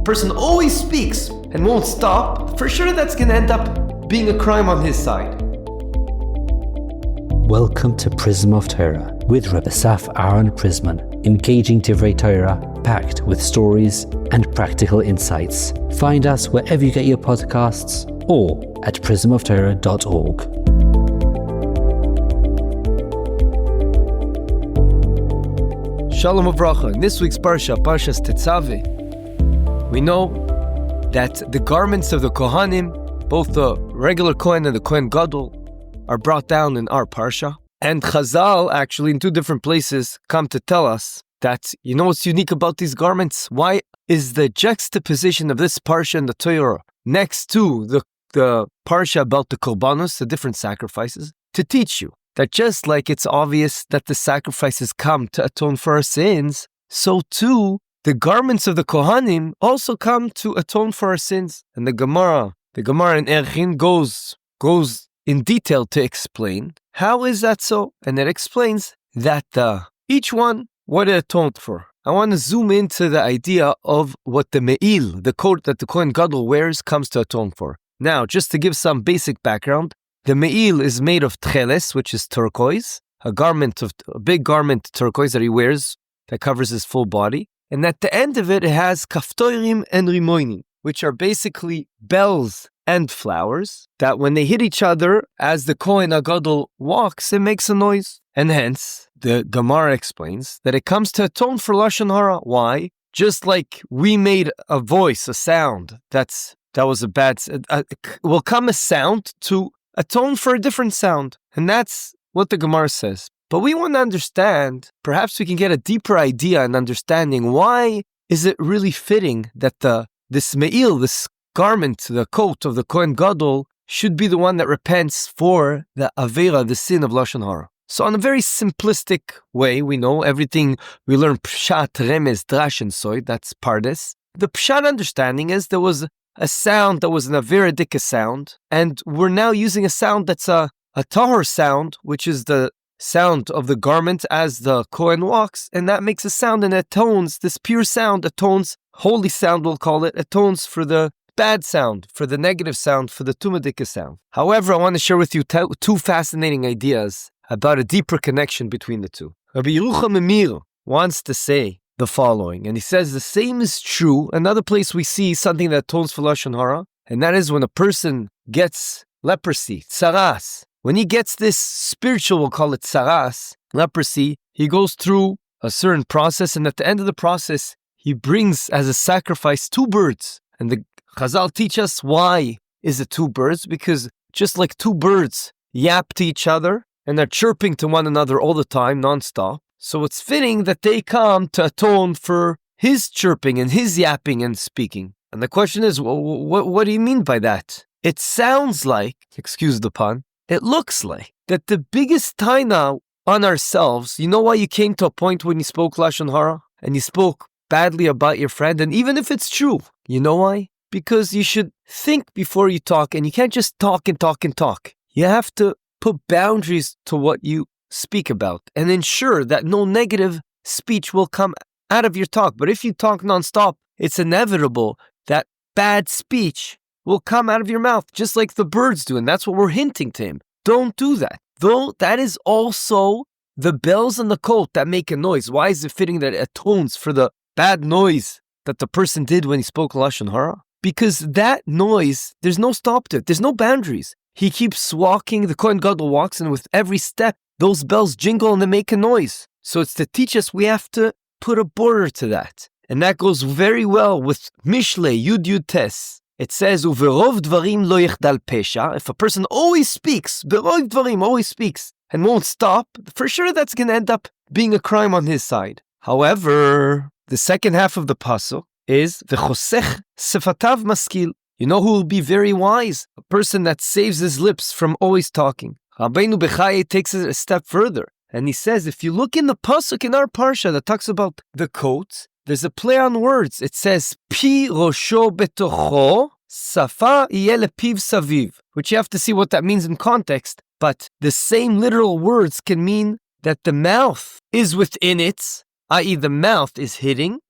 person always speaks and won't stop, for sure that's going to end up being a crime on his side. Welcome to Prism of Torah with Reb Asaf Aaron Prisman, engaging Divrei Torah, packed with stories and practical insights. Find us wherever you get your podcasts or at prismoftorah.org. Shalom Avracha. In this week's Parsha, Parshas Tetzaveh, we know that the garments of the Kohanim, both the regular Kohen and the Kohen Gadol, are brought down in our Parsha. And Chazal, actually, in two different places, come to tell us that, you know what's unique about these garments? Why is the juxtaposition of this Parsha in the Torah next to the Parsha about the Korbanos, the different sacrifices, to teach you that just like it's obvious that the sacrifices come to atone for our sins, so too, the garments of the Kohanim also come to atone for our sins. And the Gemara in Erchin goes in detail to explain how is that so, and it explains that each one, what it atoned for. I want to zoom into the idea of what the Meil, the coat that the Kohen Gadol wears, comes to atone for. Now, just to give some basic background, the Meil is made of Tchelet, which is turquoise, a big garment turquoise that he wears that covers his full body. And at the end of it, it has kaftorim and rimoinim, which are basically bells and flowers that when they hit each other, as the Kohen Gadol walks, it makes a noise. And hence, the Gemara explains that it comes to atone for Lashon Hara. Why? Just like we made a voice, a sound, that was a bad... will come a sound to atone for a different sound. And that's what the Gemara says. But we want to understand, perhaps we can get a deeper idea and understanding, why is it really fitting that this Meil, this garment, the coat of the Kohen Gadol, should be the one that repents for the Aveira, the sin of Lashon Hara. So in a very simplistic way, we know everything, we learn Pshat, Remez, Drash, and Soy, that's Pardes. The Pshat understanding is there was a sound that was an Aveira Dika sound, and we're now using a sound that's a Tahor sound, which is the sound of the garment as the Kohen walks, and that makes a sound and atones, this pure sound atones, holy sound we'll call it, atones for the bad sound, for the negative sound, for the Tumadika sound. However, I want to share with you two fascinating ideas about a deeper connection between the two. Rabbi Yerucham Emir wants to say the following, and he says the same is true. Another place we see something that atones for Lashon Hara, and that is when a person gets leprosy, tsaras. When he gets this spiritual, we'll call it tsaras, leprosy, he goes through a certain process, and at the end of the process, he brings as a sacrifice 2 birds. And the Chazal teach us why is it 2 birds, because just like 2 birds yap to each other, and they're chirping to one another all the time, non-stop, so it's fitting that they come to atone for his chirping and his yapping and speaking. And the question is, what do you mean by that? It sounds like, excuse the pun, it looks like that the biggest taina on ourselves, you know why you came to a point when you spoke Lashon Hara and you spoke badly about your friend, and even if it's true, you know why? Because you should think before you talk, and you can't just talk and talk and talk. You have to put boundaries to what you speak about and ensure that no negative speech will come out of your talk. But if you talk nonstop, it's inevitable that bad speech will come out of your mouth, just like the birds do. And that's what we're hinting to him. Don't do that. Though that is also the bells in the coat that make a noise. Why is it fitting that it atones for the bad noise that the person did when he spoke Lashon Hara? Because that noise, there's no stop to it. There's no boundaries. He keeps walking, the Kohen Gadol walks, and with every step, those bells jingle and they make a noise. So it's to teach us we have to put a border to that. And that goes very well with Mishle, Yud Yud Tes. It says, Uverov dvarim lo yechdal pesha. If a person always speaks, verov dvarim, always speaks, and won't stop, for sure that's going to end up being a crime on his side. However, the second half of the pasuk is, V'chosech sefatav maskil. You know who will be very wise? A person that saves his lips from always talking. Rabbeinu Bechai takes it a step further. And he says, if you look in the pasuk in our parsha that talks about the coats, there's a play on words. It says, Pi rosho betocho, safa yeh lepiv saviv, which you have to see what that means in context. But the same literal words can mean that the mouth is within it, i.e. the mouth is hidden,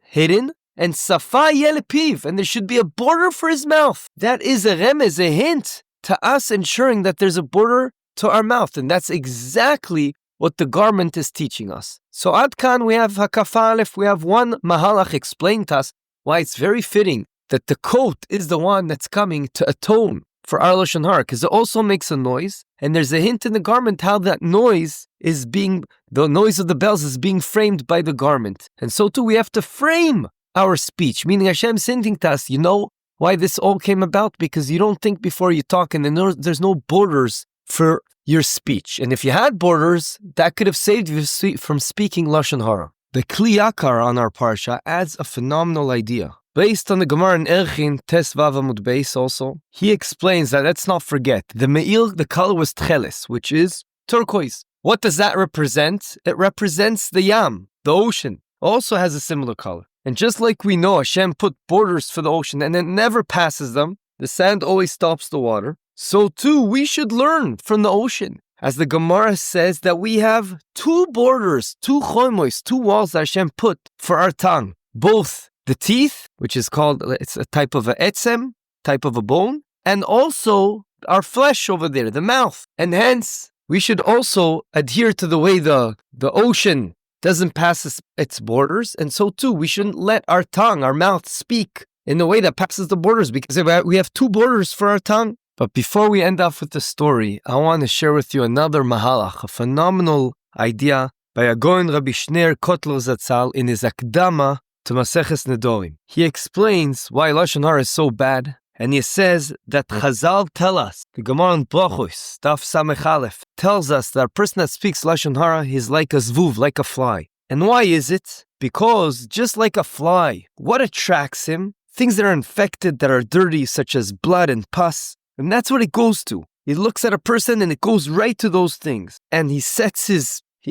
and safa yelepiv, and there should be a border for his mouth. That is a remez, a hint to us ensuring that there's a border to our mouth, and that's exactly what the garment is teaching us. So Ad Kan, we have Hakafa Aleph, we have one Mahalach explain to us why it's very fitting that the coat is the one that's coming to atone for our Lashon Hara, because it also makes a noise, and there's a hint in the garment how that noise is being, the noise of the bells is being framed by the garment. And so too, we have to frame our speech, meaning Hashem sending to us, you know why this all came about? Because you don't think before you talk, and there's no borders for your speech. And if you had borders, that could have saved you from speaking Lashon Hara. The Kli Yakar on our Parsha adds a phenomenal idea. Based on the Gemara in Erchin, Tetzaveh Amud Beis also, he explains that let's not forget, the Meil, the color was Tchelet, which is turquoise. What does that represent? It represents the Yam, the ocean, also has a similar color. And just like we know Hashem put borders for the ocean and it never passes them, the sand always stops the water, so too we should learn from the ocean. As the Gemara says that we have two borders, two chomois, two walls that Hashem put for our tongue. Both the teeth, which is called, it's a type of a etzem, type of a bone, and also our flesh over there, the mouth. And hence, we should also adhere to the way the ocean doesn't pass its borders, and so too, we shouldn't let our tongue, our mouth, speak in the way that passes the borders, because we have two borders for our tongue. But before we end off with the story, I want to share with you another mahalach, a phenomenal idea by a Goen Rabbi Shneir Kotler Zatzal in his Akdama to Maseches Nedorim. He explains why Lashon Hara is so bad, and he says that Chazal tell us, the Gemara in Turquoise, Daf Samech Aleph, tells us that a person that speaks Lashon Hara is like a zvuv, like a fly. And why is it? Because just like a fly, what attracts him? Things that are infected, that are dirty, such as blood and pus. And that's what it goes to. He looks at a person and it goes right to those things. And he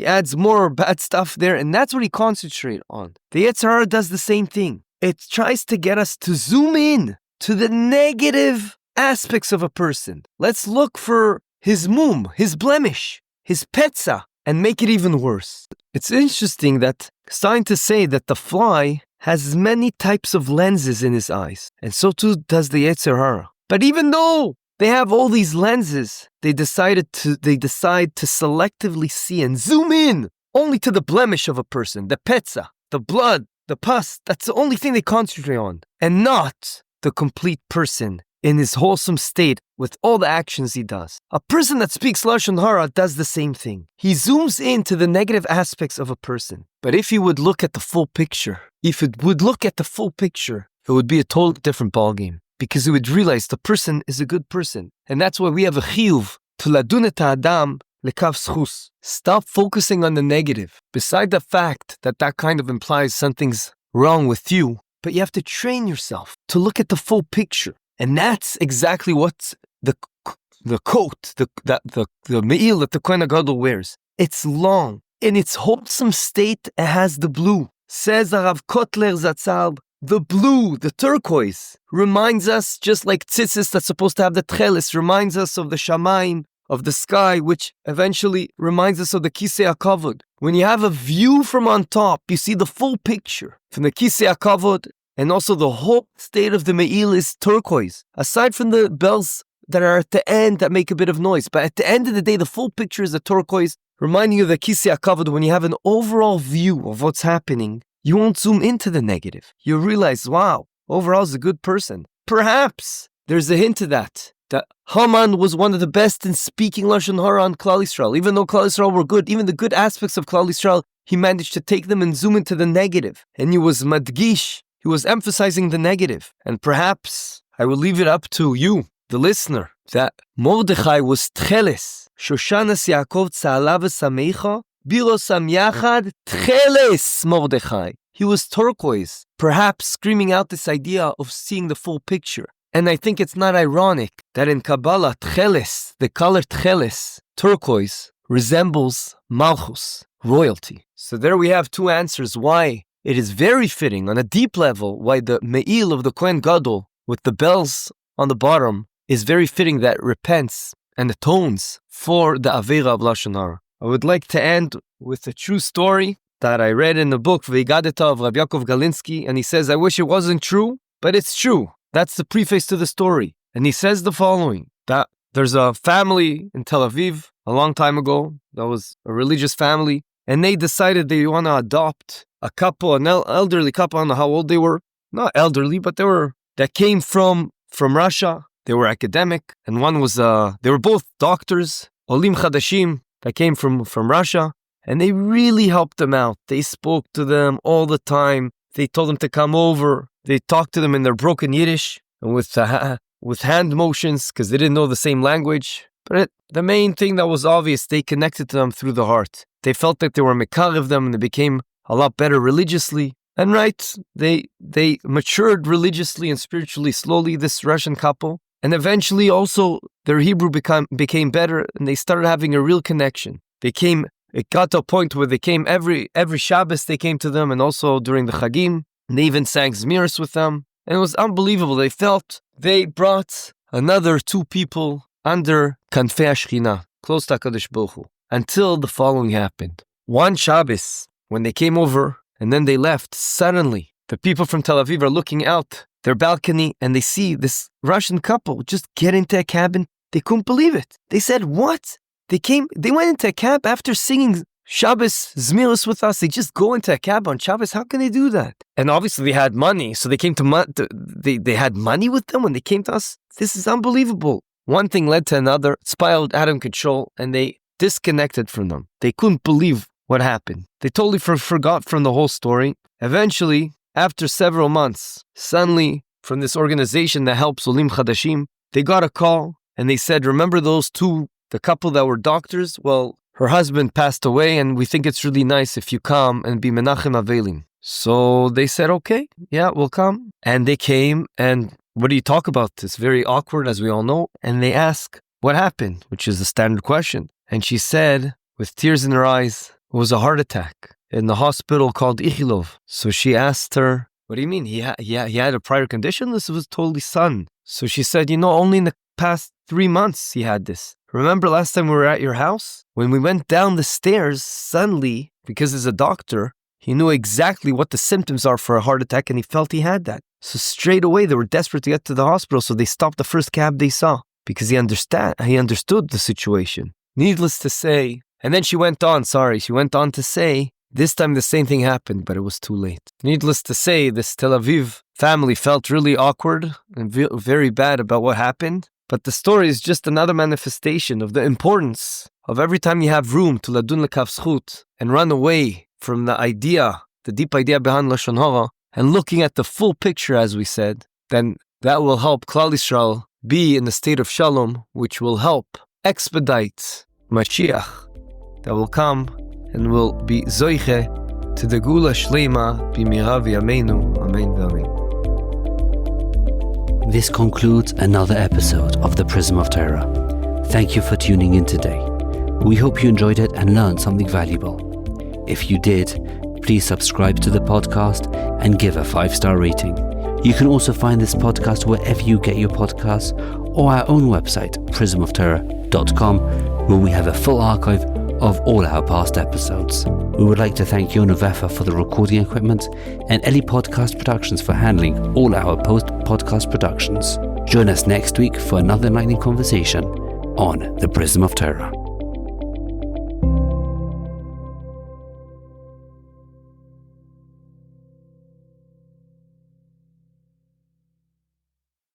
adds more bad stuff there, and that's what he concentrates on. The Yetzer Hara does the same thing. It tries to get us to zoom in to the negative aspects of a person. Let's look for his mum, his blemish, his petza, and make it even worse. It's interesting that scientists say that the fly has many types of lenses in his eyes, and so too does the Yetzer Hara. But even though they have all these lenses, they decide to selectively see and zoom in only to the blemish of a person, the petza, the blood, the pus. That's the only thing they concentrate on, and not the complete person in his wholesome state with all the actions he does. A person that speaks Lashon Hara does the same thing. He zooms into the negative aspects of a person. But if he would look at the full picture, it would be a totally different ballgame. Because he would realize the person is a good person. And that's why we have a chiyuv to ladun et ha'adam lekav zchus. Stop focusing on the negative. Beside the fact that kind of implies something's wrong with you, but you have to train yourself to look at the full picture. And that's exactly what the coat, the meil that the Kohen Gadol wears. It's long. In its wholesome state, it has the blue. Says Rav Kotler Zatzal, the blue, the turquoise, reminds us, just like tzitzis that's supposed to have the tchelis, reminds us of the shamayim, of the sky, which eventually reminds us of the kisei hakavod. When you have a view from on top, you see the full picture. From the kisei hakavod, and also the whole state of the meil is turquoise. Aside from the bells that are at the end that make a bit of noise, but at the end of the day, the full picture is a turquoise, reminding you of the kisei hakavod. When you have an overall view of what's happening, you won't zoom into the negative. You realize, wow, overall is a good person. Perhaps there's a hint to that Haman was one of the best in speaking Lashon Hara on Klal Yisrael. Even though Klal Yisrael were good, even the good aspects of Klal Yisrael, he managed to take them and zoom into the negative. And he was madgish, he was emphasizing the negative. And perhaps I will leave it up to you, the listener, that Mordechai was Tcheles. Shoshanas Yaakov Tza'ala v'Sameicha, Birosam Yachad Tcheles Mordechai. He was turquoise, perhaps screaming out this idea of seeing the full picture. And I think it's not ironic that in Kabbalah, Tcheles, the color Tcheles, turquoise, resembles Malchus, royalty. So there we have two answers why it is very fitting on a deep level, why the Meil of the Kohen Gadol with the bells on the bottom is very fitting that it repents and atones for the Aveira of Lashon Hara. I would like to end with a true story that I read in the book Veigadeta of Rabbi Yaakov Galinsky, and he says, I wish it wasn't true, but it's true. That's the preface to the story. And he says the following, that there's a family in Tel Aviv a long time ago, that was a religious family, and they decided they want to adopt a couple, an elderly couple, I don't know how old they were, not elderly, but that came from Russia. They were academic, and one was, they were both doctors, Olim Chadashim, that came from Russia, and they really helped them out. They spoke to them all the time. They told them to come over. They talked to them in their broken Yiddish, and with hand motions, because they didn't know the same language. But the main thing that was obvious, they connected to them through the heart. They felt that they were mekar of them, and they became a lot better religiously. And they matured religiously and spiritually slowly, this Russian couple. And eventually also their Hebrew became better, and they started having a real connection. It got to a point where they came every Shabbos, they came to them, and also during the Chagim. And they even sang Zmiris with them. And it was unbelievable. They felt they brought another two people under Kanfei HaShechina, close to HaKadosh Baruch Hu, until the following happened. One Shabbos, when they came over and then they left, suddenly the people from Tel Aviv are looking out their balcony and they see this Russian couple just get into a cabin. They couldn't believe it. They said, what? They went into a cab after singing Shabbos Zmiris with us. They just go into a cab on Shabbos. How can they do that? And obviously they had money, so they came they had money with them when they came to us. This is unbelievable. One thing led to another. It spiraled out of control, and they disconnected from them. They couldn't believe what happened. They totally forgot from the whole story. Eventually, after several months, suddenly from this organization that helps Olim Chadashim, they got a call, and they said, remember those two, the couple that were doctors? Well, her husband passed away, and we think it's really nice if you come and be Menachem Avelim. So they said, okay, yeah, we'll come. And they came, and what do you talk about? It's very awkward, as we all know. And they ask, what happened? Which is the standard question. And she said, with tears in her eyes, it was a heart attack in the hospital called Ichilov. So she asked her, what do you mean? He had a prior condition? This was totally sudden. So she said, only in the past 3 months he had this. Remember last time we were at your house? When we went down the stairs, suddenly, because he's a doctor, he knew exactly what the symptoms are for a heart attack, and he felt he had that. So straight away, they were desperate to get to the hospital, so they stopped the first cab they saw, because he understood the situation. Needless to say, and then she went on to say, this time the same thing happened, but it was too late. Needless to say, this Tel Aviv family felt really awkward and very bad about what happened. But the story is just another manifestation of the importance of every time you have room to ladun lekav zchut and run away from the deep idea behind Lashon Hara, and looking at the full picture, as we said, then that will help Klal Yisrael be in the state of Shalom, which will help expedite Mashiach that will come and will be zoiche to the Gula Shleima b'mira v'yameinu. Amen v'amen. This concludes another episode of The Prism of Torah. Thank you for tuning in today. We hope you enjoyed it and learned something valuable. If you did, please subscribe to the podcast and give a 5-star rating. You can also find this podcast wherever you get your podcasts, or our own website, prismoftorah.com, where we have a full archive of all our past episodes. We would like to thank Yona Vefa for the recording equipment and Eli Podcast Productions for handling all our post-podcast productions. Join us next week for another enlightening conversation on The Prism of Torah.